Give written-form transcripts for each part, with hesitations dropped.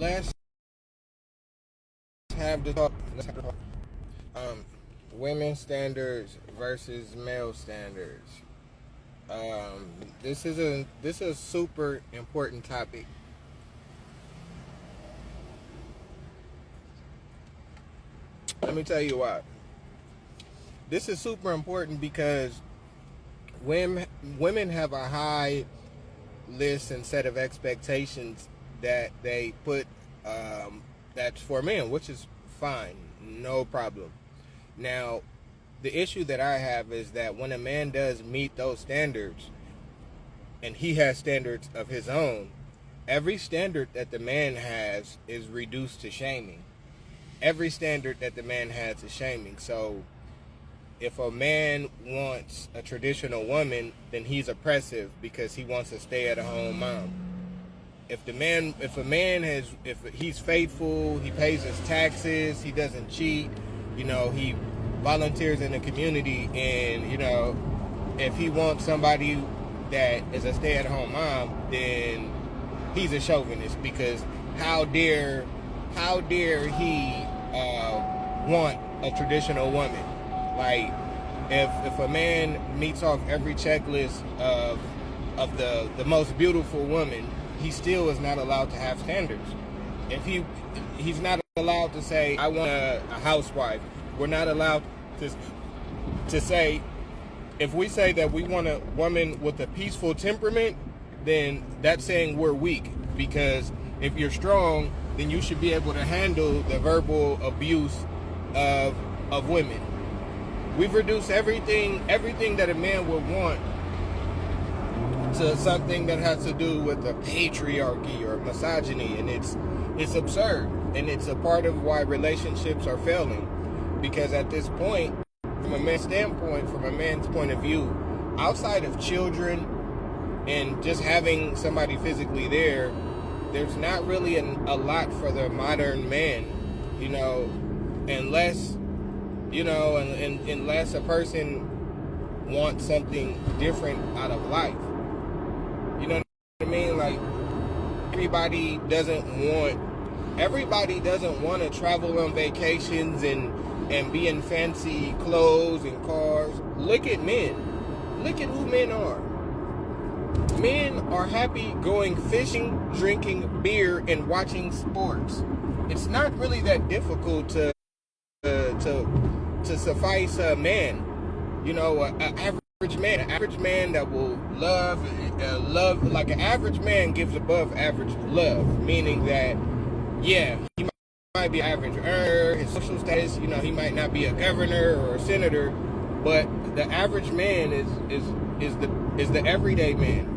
let's have the talk. Women's standards versus male standards. This is a super important topic. Let me tell you why. This is super important because women have a high list and set of expectations that they put that's for men, which is fine, no problem. Now, the issue that I have is that when a man does meet those standards, and he has standards of his own, every standard that the man has is reduced to shaming. Every standard that the man has is shaming. So if a man wants a traditional woman, then he's oppressive because he wants a stay-at-home mom. If he's faithful, he pays his taxes, he doesn't cheat, he volunteers in the community, and if he wants somebody that is a stay-at-home mom, then he's a chauvinist because how dare he want a traditional woman? Like, if a man meets off every checklist of the most beautiful woman, he still is not allowed to have standards. If he's not allowed to say, I want a housewife. We're not allowed to say, if we say that we want a woman with a peaceful temperament, then that's saying we're weak. Because if you're strong, then you should be able to handle the verbal abuse of women. We've reduced everything that a man would want to something that has to do with the patriarchy or misogyny, and it's absurd, and it's a part of why relationships are failing. Because at this point, from a man's point of view, outside of children and just having somebody physically there's not really a lot for the modern man, unless unless a person wants something different out of life. You know what I mean? Like, everybody doesn't want to travel on vacations and be in fancy clothes and cars. Look at men. Look at who men are. Men are happy going fishing, drinking beer, and watching sports. It's not really that difficult to suffice a man. An average man that will love, like an average man gives above average love, meaning that, yeah, he might be average earner, his social status, he might not be a governor or a senator, but the average man is the everyday man.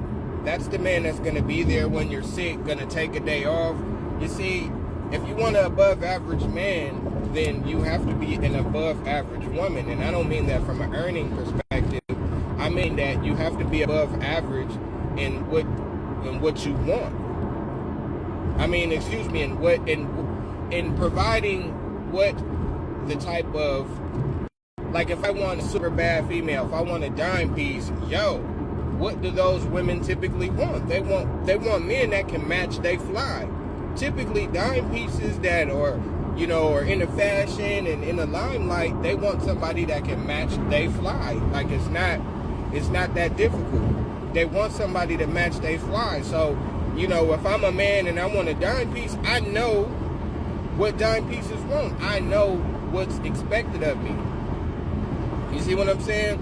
That's the man that's going to be there when you're sick, going to take a day off. You see, if you want an above average man, then you have to be an above average woman. And I don't mean that from an earning perspective. I mean that you have to be above average in what you want. In providing what the type of, like, if I want a super bad female, if I want a dime piece, what do those women typically want? They want men that can match they fly. Typically, dime pieces that are in the fashion and in the limelight, they want somebody that can match they fly. Like, it's not that difficult. They want somebody to match they fly. So, if I'm a man and I want a dime piece, I know what dime pieces want. I know what's expected of me. You see what I'm saying?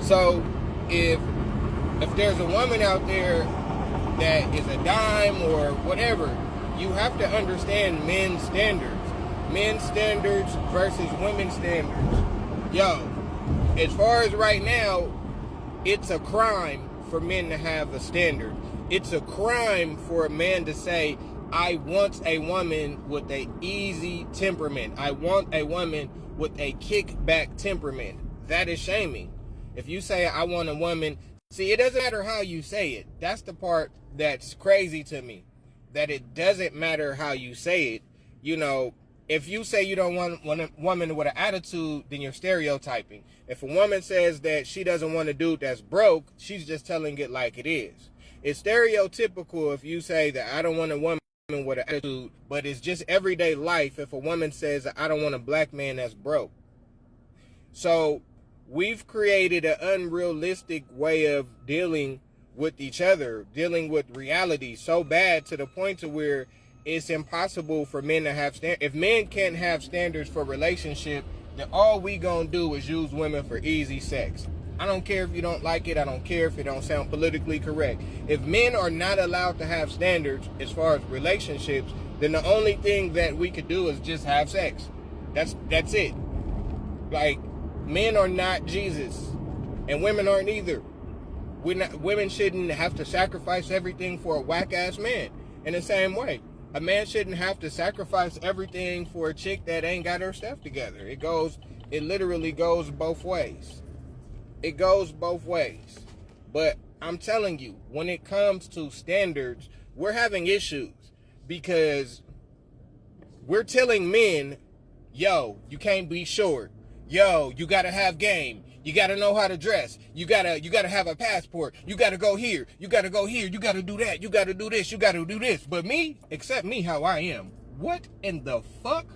So, if there's a woman out there that is a dime or whatever, you have to understand men's standards. Men's standards versus women's standards. As far as right now, it's a crime for men to have a standard. It's a crime for a man to say, I want a woman with a easy temperament. I want a woman with a kickback temperament. That is shaming. If you say, I want a woman, see, it doesn't matter how you say it. That's the part that's crazy to me. That it doesn't matter how you say it. If you say you don't want a woman with an attitude, then you're stereotyping. If a woman says that she doesn't want a dude that's broke, she's just telling it like it is. It's stereotypical if you say that I don't want a woman with an attitude, but it's just everyday life if a woman says, I don't want a black man that's broke. So we've created an unrealistic way of dealing with each other, dealing with reality so bad to the point to where it's impossible for men to have standards. If men can't have standards for relationship, then all we gonna do is use women for easy sex. I don't care if you don't like it. I don't care if it don't sound politically correct. If men are not allowed to have standards as far as relationships, then the only thing that we could do is just have sex. That's it. Like, men are not Jesus, and women aren't either. Women shouldn't have to sacrifice everything for a whack-ass man. In the same way, a man shouldn't have to sacrifice everything for a chick that ain't got her stuff together. It literally goes both ways. It goes both ways. But I'm telling you, when it comes to standards, we're having issues because we're telling men, yo, you can't be short. Yo, you gotta have game. You gotta know how to dress. You gotta have a passport. You gotta go here. You gotta go here. You gotta do that. You gotta do this. You gotta do this. But me, accept me how I am. What in the fuck?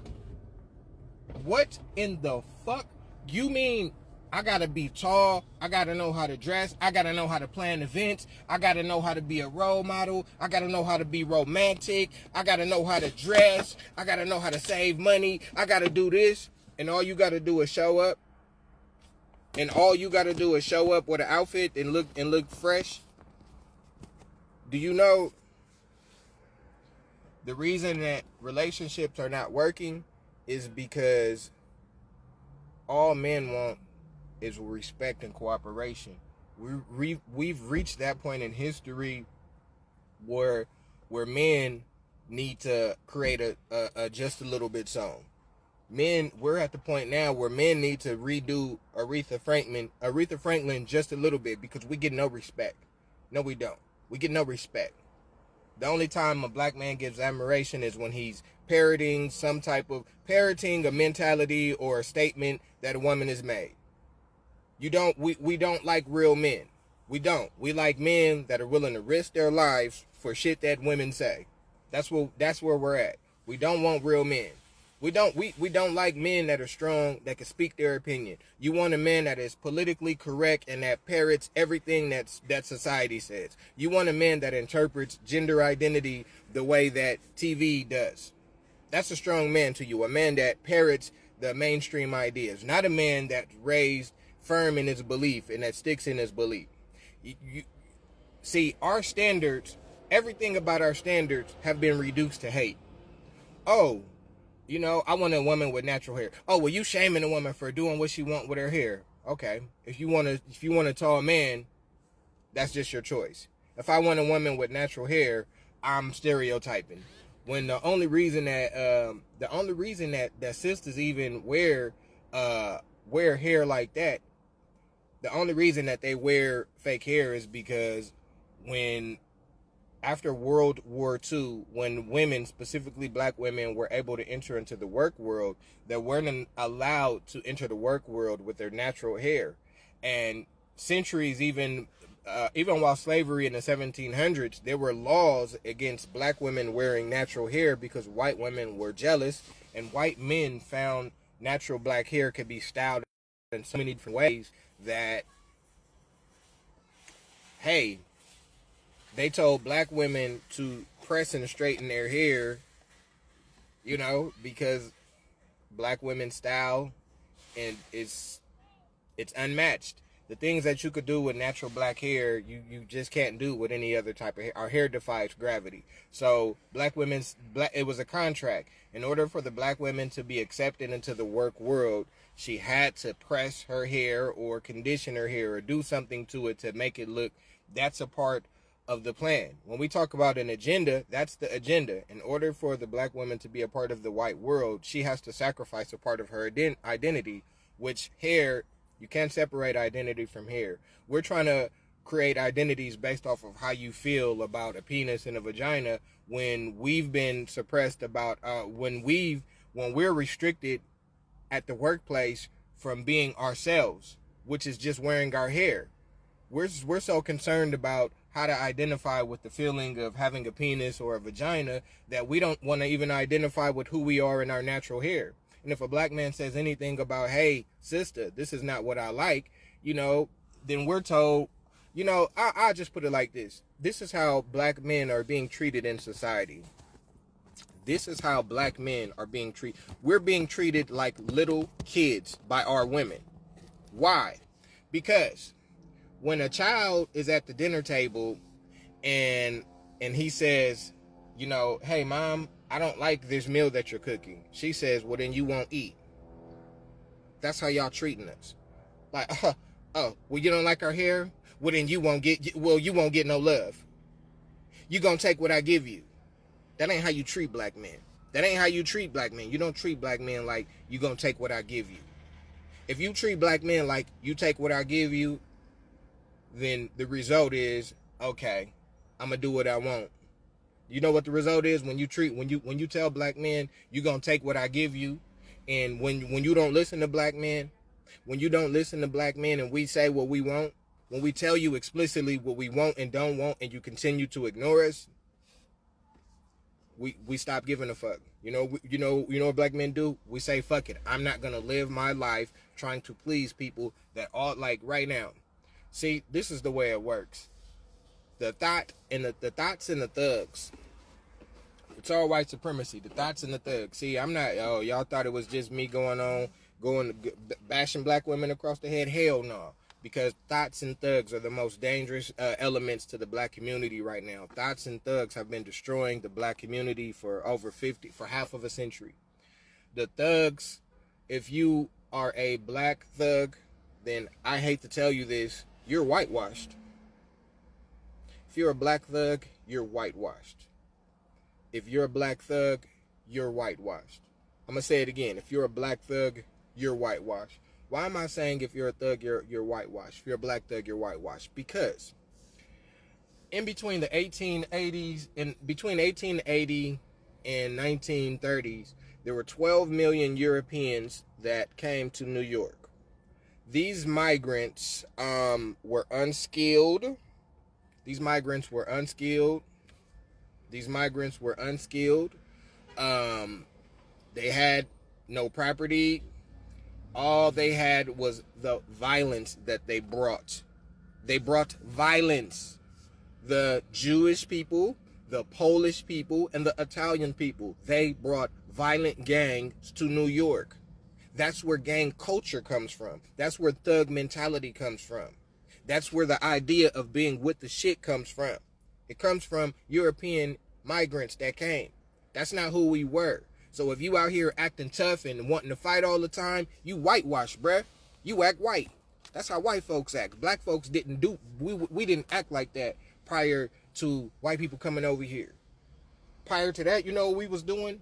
What in the fuck? You mean I gotta be tall, I gotta know how to dress, I gotta know how to plan events, I gotta know how to be a role model, I gotta know how to be romantic, I gotta know how to dress, I gotta know how to save money, I gotta do this, and all you gotta do is show up? And all you gotta do is show up with an outfit and look fresh? Do you know the reason that relationships are not working is because all men want is respect and cooperation. We've reached that point in history where men need to create a just a little bit song. We're at the point now where men need to redo Aretha Franklin just a little bit because we get no respect. No, we don't. We get no respect. The only time a black man gives admiration is when he's parroting a mentality or a statement that a woman has made. We don't like real men. We don't. We like men that are willing to risk their lives for shit that women say. That's where we're at. We don't want real men. We don't like men that are strong, that can speak their opinion. You want a man that is politically correct and that parrots everything that society says. You want a man that interprets gender identity the way that TV does. That's a strong man to you. A man that parrots the mainstream ideas. Not a man that's raised firm in his belief and that sticks in his belief. See, our standards, everything about our standards have been reduced to hate. Oh, I want a woman with natural hair. Oh, well, you shaming a woman for doing what she want with her hair. Okay, if you want a tall man, that's just your choice. If I want a woman with natural hair, I'm stereotyping. When the only reason that sisters even wear hair like that, the only reason that they wear fake hair is because after World War II, when women, specifically black women, were able to enter into the work world, they weren't allowed to enter the work world with their natural hair. And centuries, even while slavery in the 1700s, there were laws against black women wearing natural hair because white women were jealous, and white men found natural black hair could be styled in so many different ways that, hey, they told black women to press and straighten their hair, because black women's style and it's unmatched. The things that you could do with natural black hair, you just can't do with any other type of hair. Our hair defies gravity. So it was a contract. In order for the black women to be accepted into the work world, she had to press her hair or condition her hair or do something to it to make it look. That's a part of the plan. When we talk about an agenda, that's the agenda. In order for the black woman to be a part of the white world, she has to sacrifice a part of her identity, which hair, you can't separate identity from hair. We're trying to create identities based off of how you feel about a penis and a vagina when we've been suppressed about, when we're restricted at the workplace from being ourselves, which is just wearing our hair. We're so concerned about how to identify with the feeling of having a penis or a vagina, that we don't want to even identify with who we are in our natural hair. And if a black man says anything about, hey, sister, this is not what I like, then we're told, I'll just put it like this. This is how black men are being treated in society. This is how black men are being treated. We're being treated like little kids by our women. Why? Because when a child is at the dinner table and he says, hey, mom, I don't like this meal that you're cooking. She says, well, then you won't eat. That's how y'all treating us. Like, well, you don't like our hair? Well, then you won't get no love. You gonna take what I give you. That ain't how you treat black men. That ain't how you treat black men. You don't treat black men like you gonna take what I give you. If you treat black men like you take what I give you, then the result is, okay, I'm gonna do what I want. You know what the result is when you tell black men you gonna take what I give you, and when you don't listen to black men, and we say what we want, when we tell you explicitly what we want and don't want, and you continue to ignore us, we stop giving a fuck. You know what black men do? We say, fuck it. I'm not gonna live my life trying to please people that all like right now. See, this is the way it works. The thoughts and the thugs. It's all white supremacy. The thoughts and the thugs. See, I'm not. Oh, y'all thought it was just me going bashing black women across the head? Hell no. Because thoughts and thugs are the most dangerous elements to the black community right now. Thoughts and thugs have been destroying the black community for half of a century. The thugs, if you are a black thug, then I hate to tell you this, you're whitewashed. If you're a black thug, you're whitewashed. If you're a black thug, you're whitewashed. I'm going to say it again. If you're a black thug, you're whitewashed. Why am I saying if you're a thug, you're whitewashed? If you're a black thug, you're whitewashed? Because between 1880 and 1930s, there were 12 million Europeans that came to New York. These migrants were unskilled. They had no property. All they had was the violence that they brought. They brought violence. The Jewish people, the Polish people, and the Italian people, they brought violent gangs to New York. That's where gang culture comes from. That's where thug mentality comes from. That's where the idea of being with the shit comes from. It comes from European migrants that came. That's not who we were. So if you out here acting tough and wanting to fight all the time, you whitewash, bruh. You act white. That's how white folks act. Black folks we didn't act like that prior to white people coming over here. Prior to that, you know what we was doing?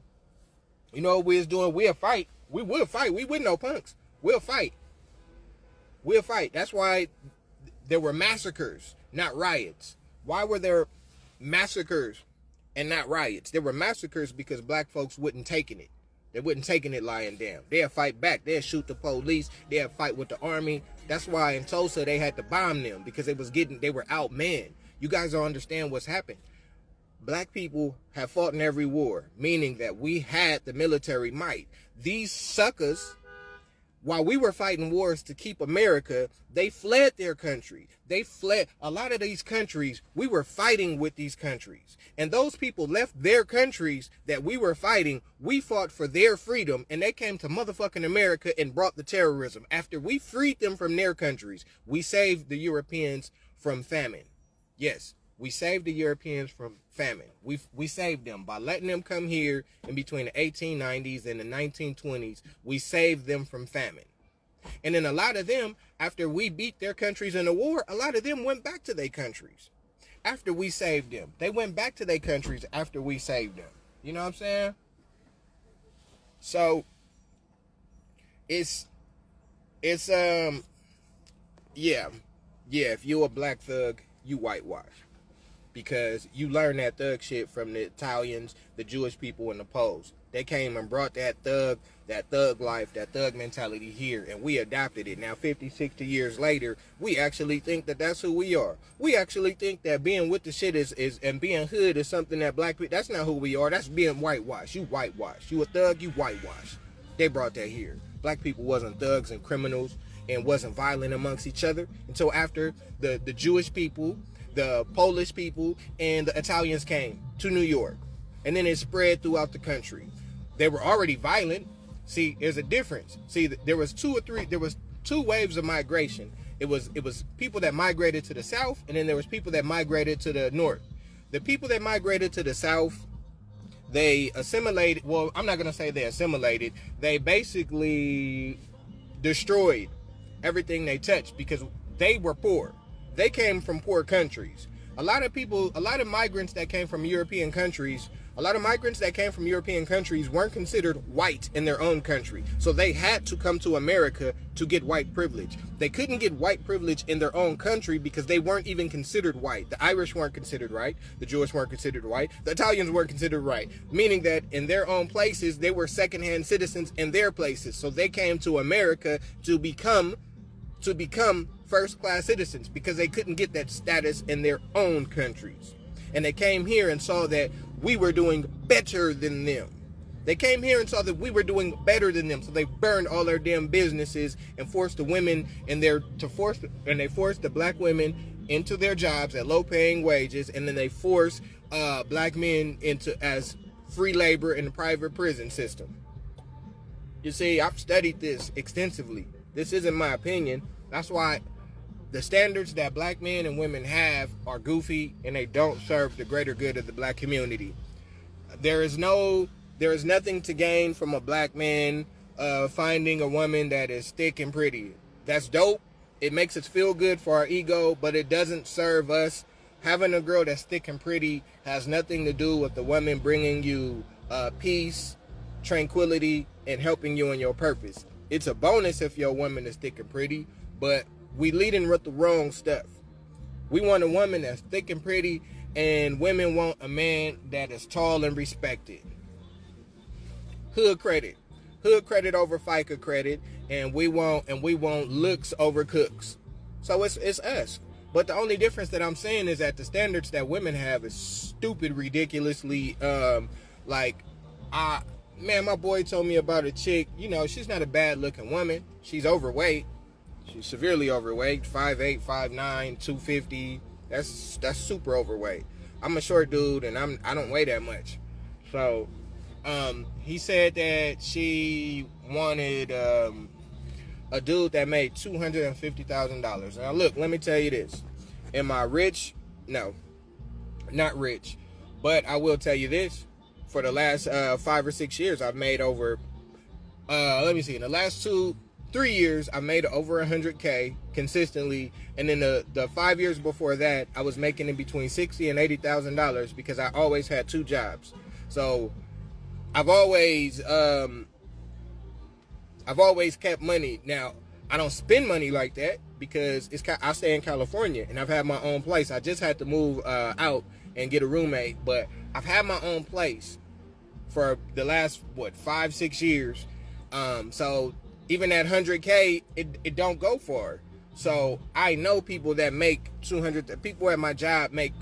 We'll fight. We will fight. We with no punks. We'll fight. That's why there were massacres, not riots. Why were there massacres and not riots? There were massacres because black folks wouldn't taking it. They wouldn't taking it lying down. They'd fight back. They'd shoot the police. They'd fight with the army. That's why in Tulsa they had to bomb them, because they were outmanned. You guys don't understand what's happened. Black people have fought in every war, meaning that we had the military might. These suckers, while we were fighting wars to keep America, they fled their country. They fled. A lot of these countries, we were fighting with these countries. And those people left their countries that we were fighting. We fought for their freedom, and they came to motherfucking America and brought the terrorism. After we freed them from their countries, we saved the Europeans from famine. Yes, we saved the Europeans from famine. We saved them by letting them come here in between the 1890s and the 1920s. We saved them from famine. And then a lot of them, after we beat their countries in the war, a lot of them went back to their countries after we saved them. They went back to their countries after we saved them. You know what I'm saying? So it's yeah, if you a black thug, you whitewash. because you learn that thug shit from the Italians, the Jewish people, and the Poles. They came and brought that thug life, that thug mentality here, and we adopted it. Now, 50, 60 years later, we actually think that that's who we are. We actually think that being with the shit is and being hood is something that black people, that's not who we are. That's being whitewashed. You whitewash. You a thug, you whitewash. They brought that here. Black people wasn't thugs and criminals and wasn't violent amongst each other until after the Jewish people, the Polish people, and the Italians came to New York. And then it spread throughout the country. They were already violent. See, there's a difference. See, there was two waves of migration. It was people that migrated to the south, and then there was people that migrated to the north. The people that migrated to the south, they assimilated. Well, I'm not going to say they assimilated. They basically destroyed everything they touched because they were poor. They came from poor countries. A lot of migrants that came from European countries weren't considered white in their own country. So they had to come to America to get white privilege. They couldn't get white privilege in their own country because they weren't even considered white. The Irish weren't considered white. The Jewish weren't considered white. The Italians weren't considered white. Meaning that in their own places, they were secondhand citizens in their places. So they came to America to become first-class citizens because they couldn't get that status in their own countries. And they came here and saw that we were doing better than them. They came here and saw that we were doing better than them. So they burned all their damn businesses and forced the women forced the black women into their jobs at low-paying wages, and then they forced black men into as free labor in the private prison system. You see, I've studied this extensively. This isn't my opinion. That's why the standards that black men and women have are goofy, and they don't serve the greater good of the black community. There is nothing to gain from a black man finding a woman that is thick and pretty. That's dope. It makes us feel good for our ego, but it doesn't serve us. Having a girl that's thick and pretty has nothing to do with the woman bringing you peace, tranquility, and helping you in your purpose. It's a bonus if your woman is thick and pretty, but we leading with the wrong stuff. We want a woman that's thick and pretty, and women want a man that is tall and respected. Hood credit over FICA credit, and we want looks over cooks. So it's us. But the only difference that I'm saying is that the standards that women have is stupid, ridiculously my boy told me about a chick. You know, she's not a bad looking woman. She's overweight. She's severely overweight, 5'8", 5'9", 250. That's super overweight. I'm a short dude, and I don't weigh that much. So, he said that she wanted a dude that made $250,000. Now, look, let me tell you this. Am I rich? No, not rich. But I will tell you this. For the last 5 or 6 years, I've made over, in the last 3 years, I made over $100K consistently, and then the 5 years before that, I was making in between $60,000 and $80,000 because I always had 2 jobs. So I've always kept money. Now I don't spend money like that because I stay in California and I've had my own place. I just had to move out and get a roommate, but I've had my own place for the last 5-6 years. So even at $100K, it don't go far. So I know people that make $200. People at my job make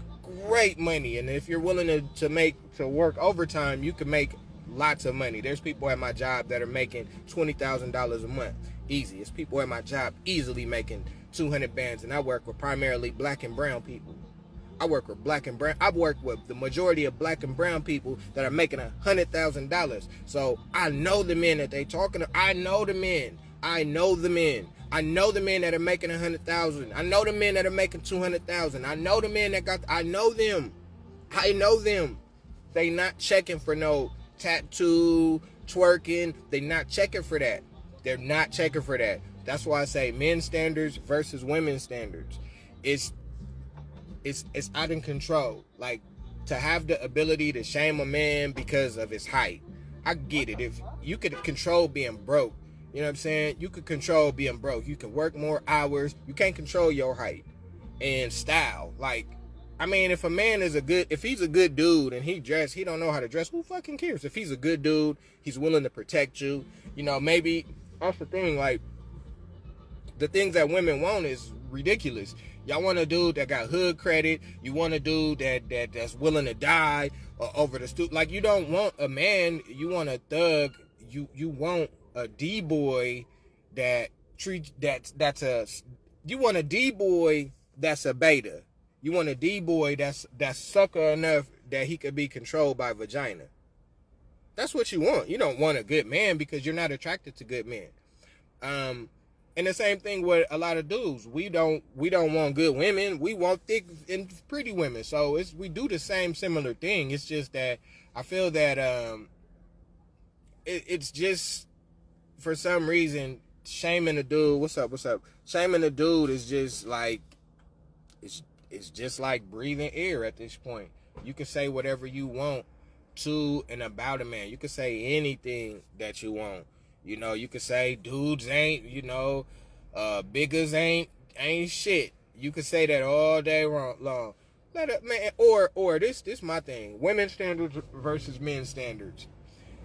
great money, and if you're willing to work overtime, you can make lots of money. There's people at my job that are making $20,000 a month, easy. It's people at my job easily making 200 bands, and I work with primarily black and brown people. I work with black and brown. I've worked with the majority of black and brown people that are making $100,000. So I know the men that they talking to. I know the men. I know the men that are making $100,000. I know the men that are making $200,000. I know the men that I know them. They not checking for no tattoo, twerking. They not checking for that. They're not checking for that. That's why I say men's standards versus women's standards. It's out of control. Like, to have the ability to shame a man because of his height, I get it. If you could control being broke, you know what I'm saying? You could control being broke. You can work more hours. You can't control your height and style. Like, I mean, if a man is if he's a good dude and he don't know how to dress, who fucking cares? If he's a good dude, he's willing to protect you. You know, maybe that's the thing. Like, the things that women want is ridiculous. Y'all want a dude that got hood credit. You want a dude that's willing to die over the Like, you don't want a man. You want a thug. You want a D-boy that you want a D-boy that's a beta. You want a D-boy that's sucker enough that he could be controlled by vagina. That's what you want. You don't want a good man because you're not attracted to good men. And the same thing with a lot of dudes. We don't want good women. We want thick and pretty women. So we do the same similar thing. It's just that I feel that it's just, for some reason, shaming a dude. What's up? Shaming a dude is just like, it's just like breathing air at this point. You can say whatever you want to and about a man. You can say anything that you want. You know, you could say dudes ain't, biggers ain't shit. You could say that all day long. Let it, man, or this my thing. Women's standards versus men's standards.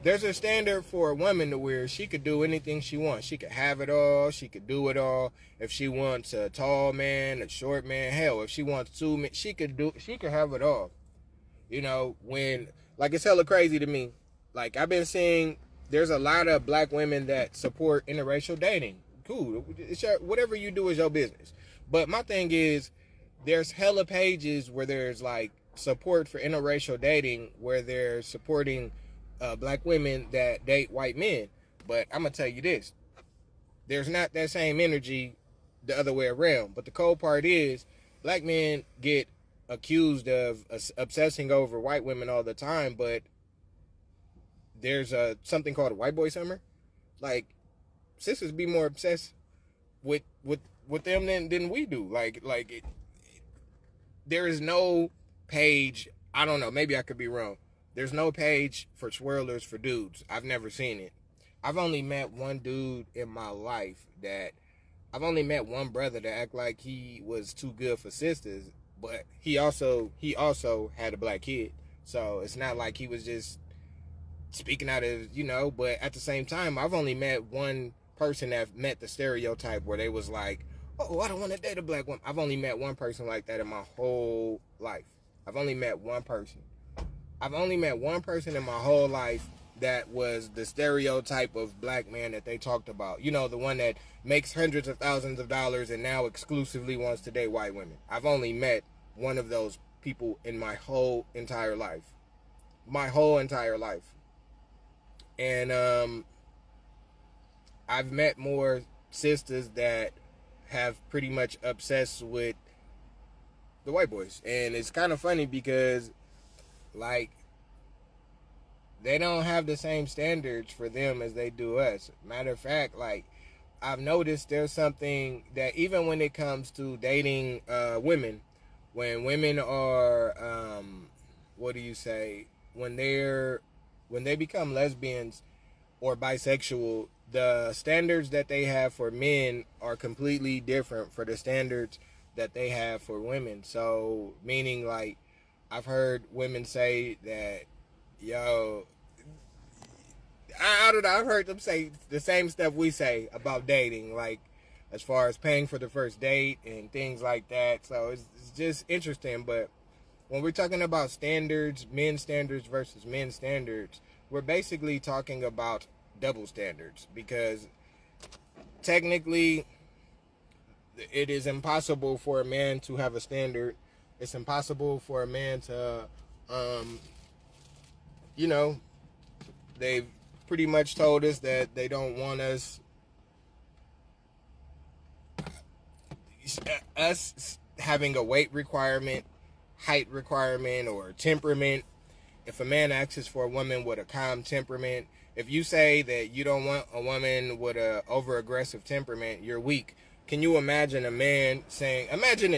There's a standard for a woman to where she could do anything she wants. She could have it all. She could do it all. If she wants a tall man, a short man, hell, if she wants two men, she could have it all. You know, like, it's hella crazy to me. Like, I've been seeing, there's a lot of black women that support interracial dating. Cool. Whatever you do is your business. But my thing is, there's hella pages where there's like support for interracial dating, where they're supporting black women that date white men. But I'm going to tell you this. There's not that same energy the other way around. But the cold part is, black men get accused of obsessing over white women all the time, but there's something called a white boy summer. Like, sisters be more obsessed with them than we do. There is no page. I don't know. Maybe I could be wrong. There's no page for swirlers for dudes. I've never seen it. I've only met one dude in my life I've only met one brother that act like he was too good for sisters, but he also had a black kid. So it's not like he was just speaking out of, but at the same time, I've only met one person that met the stereotype where they was like, oh, I don't want to date a black woman. I've only met one person like that in my whole life. I've only met one person in my whole life that was the stereotype of black man that they talked about. The one that makes hundreds of thousands of dollars and now exclusively wants to date white women. I've only met one of those people in my whole entire life. And I've met more sisters that have pretty much obsessed with the white boys. And it's kind of funny because, like, they don't have the same standards for them as they do us. Matter of fact, like, I've noticed there's something that even when it comes to dating women, when women are, when they become lesbians or bisexual, the standards that they have for men are completely different for the standards that they have for women. So, meaning, like, I've heard women say that, I don't know, I've heard them say the same stuff we say about dating, like, as far as paying for the first date and things like that. So it's just interesting. But when we're talking about standards, men's standards versus men's standards, we're basically talking about double standards, because technically it is impossible for a man to have a standard. It's impossible for a man to, they've pretty much told us that they don't want us having a weight requirement, height requirement, or temperament. If a man asks for a woman with a calm temperament, if you say that you don't want a woman with a over-aggressive temperament, you're weak. Can you imagine a man saying, imagine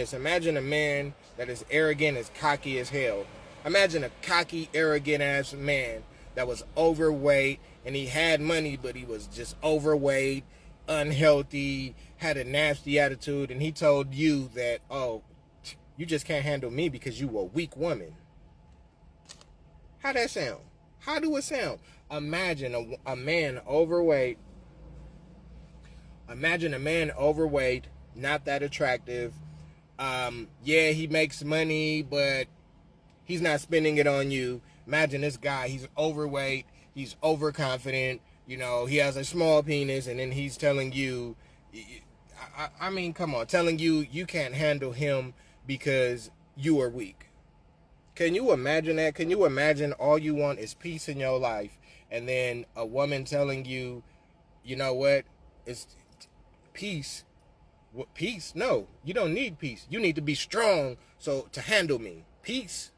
a man that is arrogant, as cocky as hell. Imagine a cocky, arrogant ass man that was overweight and he had money, but he was just overweight, unhealthy, had a nasty attitude, and he told you that, oh, You just can't handle me because you a weak woman. How that sound? How do it sound? Imagine a man overweight. Imagine a man overweight, not that attractive. Yeah, he makes money, but he's not spending it on you. Imagine this guy, he's overweight, he's overconfident, you know, he has a small penis, and then he's telling you, I mean, come on, telling you you can't handle him because you are weak. Can you imagine that? Can you imagine all you want is peace in your life, and then a woman telling you, you know what, it's peace. What, peace? No, you don't need peace. You need to be strong to handle me. Peace?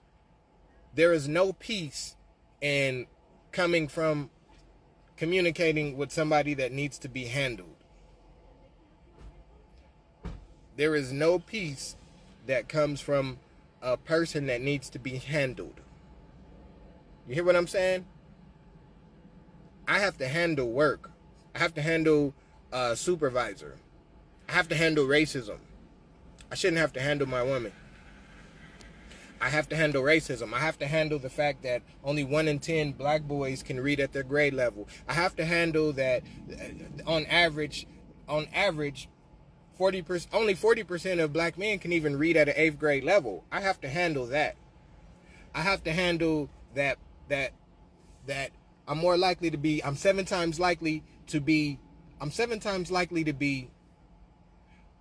There is no peace in coming from communicating with somebody that needs to be handled. There is no peace that comes from a person that needs to be handled. You hear what I'm saying? I have to handle work. I have to handle a supervisor. I have to handle racism. I shouldn't have to handle my woman. I have to handle racism. I have to handle the fact that only 1 in 10 black boys can read at their grade level. I have to handle that on average, 40%, only 40% of black men can even read at an 8th grade level. I have to handle that. I have to handle that I'm 7 times likely to be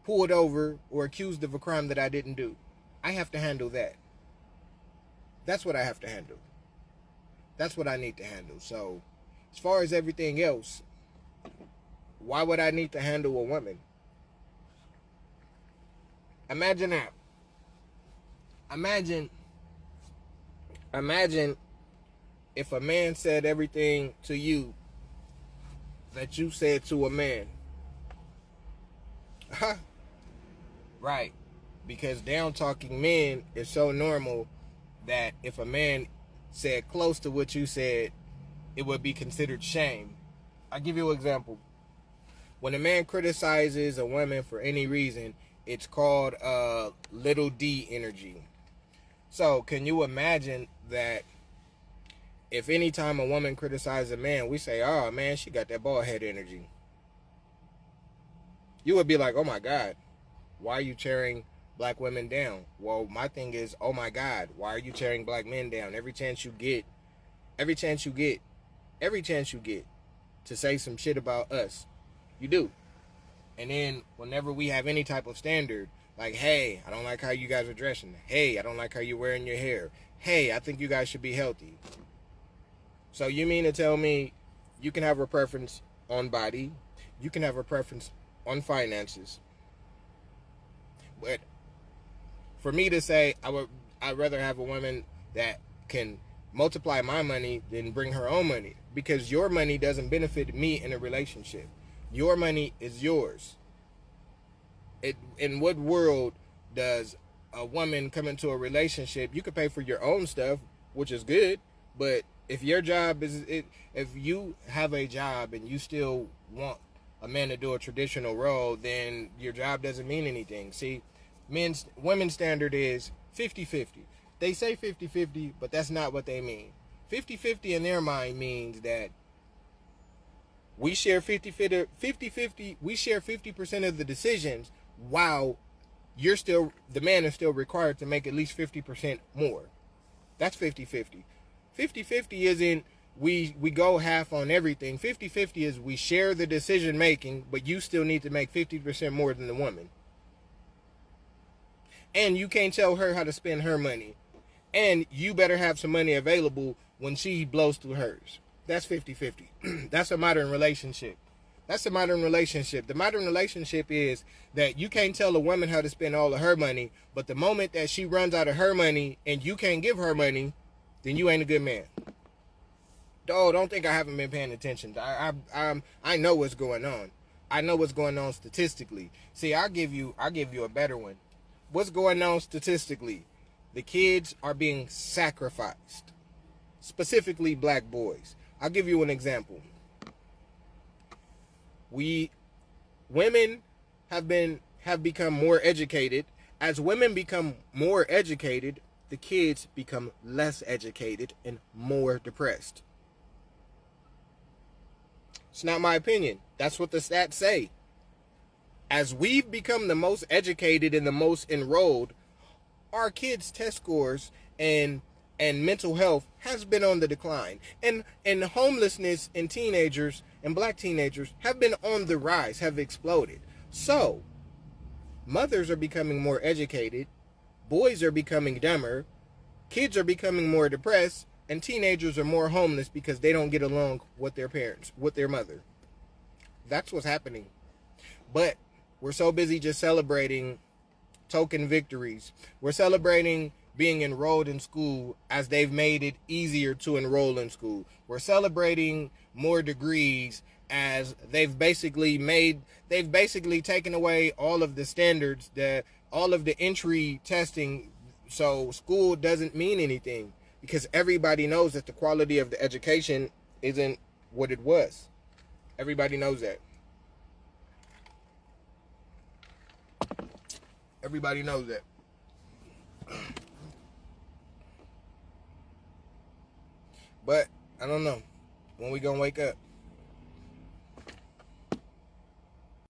pulled over or accused of a crime that I didn't do. I have to handle that. That's what I have to handle. That's what I need to handle. So, as far as everything else, why would I need to handle a woman? Imagine that. Imagine if a man said everything to you that you said to a man. Right. Because down talking men is so normal that if a man said close to what you said, it would be considered shame. I'll give you an example. When a man criticizes a woman for any reason, it's called little d energy. So can you imagine that if any time a woman criticizes a man, we say, oh man, she got that bald head energy. You would be like, oh my God, why are you tearing black women down? Well, my thing is, oh my God, why are you tearing black men down? Every chance you get to say some shit about us, you do. And then whenever we have any type of standard, like, hey, I don't like how you guys are dressing. Hey, I don't like how you're wearing your hair. Hey, I think you guys should be healthy. So you mean to tell me you can have a preference on body, you can have a preference on finances, but for me to say I'd rather have a woman that can multiply my money than bring her own money, because your money doesn't benefit me in a relationship. Your money is yours. In what world does a woman come into a relationship? You could pay for your own stuff, which is good, but if your job if you have a job and you still want a man to do a traditional role, then your job doesn't mean anything. See, women's standard is 50-50. They say 50-50, but that's not what they mean. 50-50 in their mind means that we share 50-50, we share 50% of the decisions, while the man is still required to make at least 50% more. That's 50-50. 50-50 isn't we go half on everything. 50-50 is we share the decision making, but you still need to make 50% more than the woman. And you can't tell her how to spend her money. And you better have some money available when she blows through hers. That's 50-50. That's a modern relationship. That's a modern relationship. The modern relationship is that you can't tell a woman how to spend all of her money, but the moment that she runs out of her money and you can't give her money, then you ain't a good man. Oh, don't think I haven't been paying attention. I know what's going on. I know what's going on statistically. See, I'll give you a better one. What's going on statistically? The kids are being sacrificed. Specifically black boys. I'll give you an example. Women have become more educated As women become more educated, the kids become less educated and more depressed. It's not my opinion. That's what the stats say. As we've become the most educated and the most enrolled, our kids' test scores and mental health has been on the decline. And homelessness in teenagers and black teenagers have been on the rise, have exploded. So, mothers are becoming more educated, boys are becoming dumber, kids are becoming more depressed, and teenagers are more homeless because they don't get along with their parents, with their mother. That's what's happening. But we're so busy just celebrating token victories. We're celebrating being enrolled in school as they've made it easier to enroll in school. We're celebrating more degrees as they've basically taken away all of the standards, all of the entry testing, so school doesn't mean anything because everybody knows that the quality of the education isn't what it was. Everybody knows that. Everybody knows that. But I don't know when we gonna wake up.